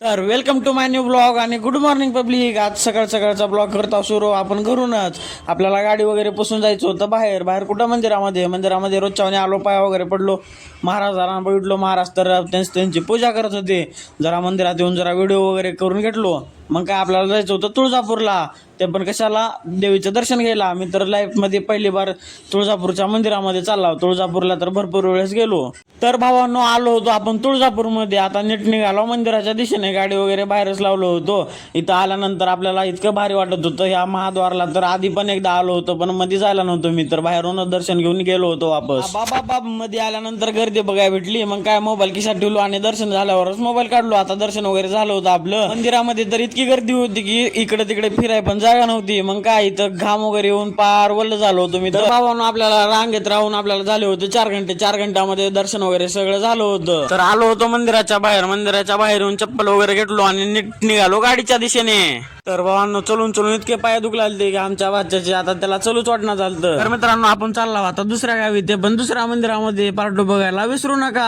तर welcome to my new blog आणि good morning public. आज सकाळचा ब्लॉग करता सुरू आपण घरूनच. आपल्याला गाडी वगैरे पुसून जायचं होतं बाहेर कुठं मंदिरामध्ये रोजच्या आलो, पाया वगैरे पडलो, महाराजांना बघितलो. महाराज तर त्यांची पूजा करत होते. जरा मंदिरात येऊन जरा व्हिडिओ वगैरे करून घेतलो. मग काय आपल्याला जायचं होतं तुळजापूरला. ते पण कशाला, देवीचं दर्शन घ्यायला. मी तर लाईफमध्ये पहिली बार तुळजापूरच्या मंदिरामध्ये चाललो. तुळजापूरला तर भरपूर वेळेस गेलो. तर भावांनो, आलो होतो आपण तुळजापूरमध्ये. आता नीट निघालो मंदिराच्या दिशेने. गाडी वगैरे बाहेरच लावलो होतो. इथं आल्यानंतर आपल्याला इतकं भारी वाटत होतं ह्या महाद्वारला. तर आधी पण एकदा आलो होतो, पण मध्ये जायला नव्हतो मी. तर बाहेरूनच दर्शन घेऊन गेलो होतो वापस. बाबा मध्ये आल्यानंतर गर्दी बघायला भेटली. मग काय मोबाईल खिशात ठेवलो आणि दर्शन झाल्यावरच मोबाईल काढलो. आता दर्शन वगैरे झालं होतं आपलं. मंदिरामध्ये तर इतकी गर्दी होती की इकडे तिकडे फिराय पण जागा नव्हती. मग काय इथं घाम वगैरे येऊन पार वल्ल झालो होतो मी. तर भावांनो, आपल्याला रांगेत राहून आपल्याला झाले होते 4 घंटे. 4 घंट्यामध्ये दर्शन वगैरे सगळं झालं होतं. तर आलो होतो मंदिराच्या बाहेर येऊन चप्पल वगैरे घेतलो आणि नीट निघालो गाडीच्या दिशेने. तर भावांनो, चलून इतके पाय दुखलालते की आमच्या बाच्याचे आता त्याला चलूच वाटणं झालं. तर मित्रांनो, आपण चाललो आता दुसऱ्या गावी. ते पण दुसऱ्या मंदिरामध्ये पार्ट बघायला विसरू नका.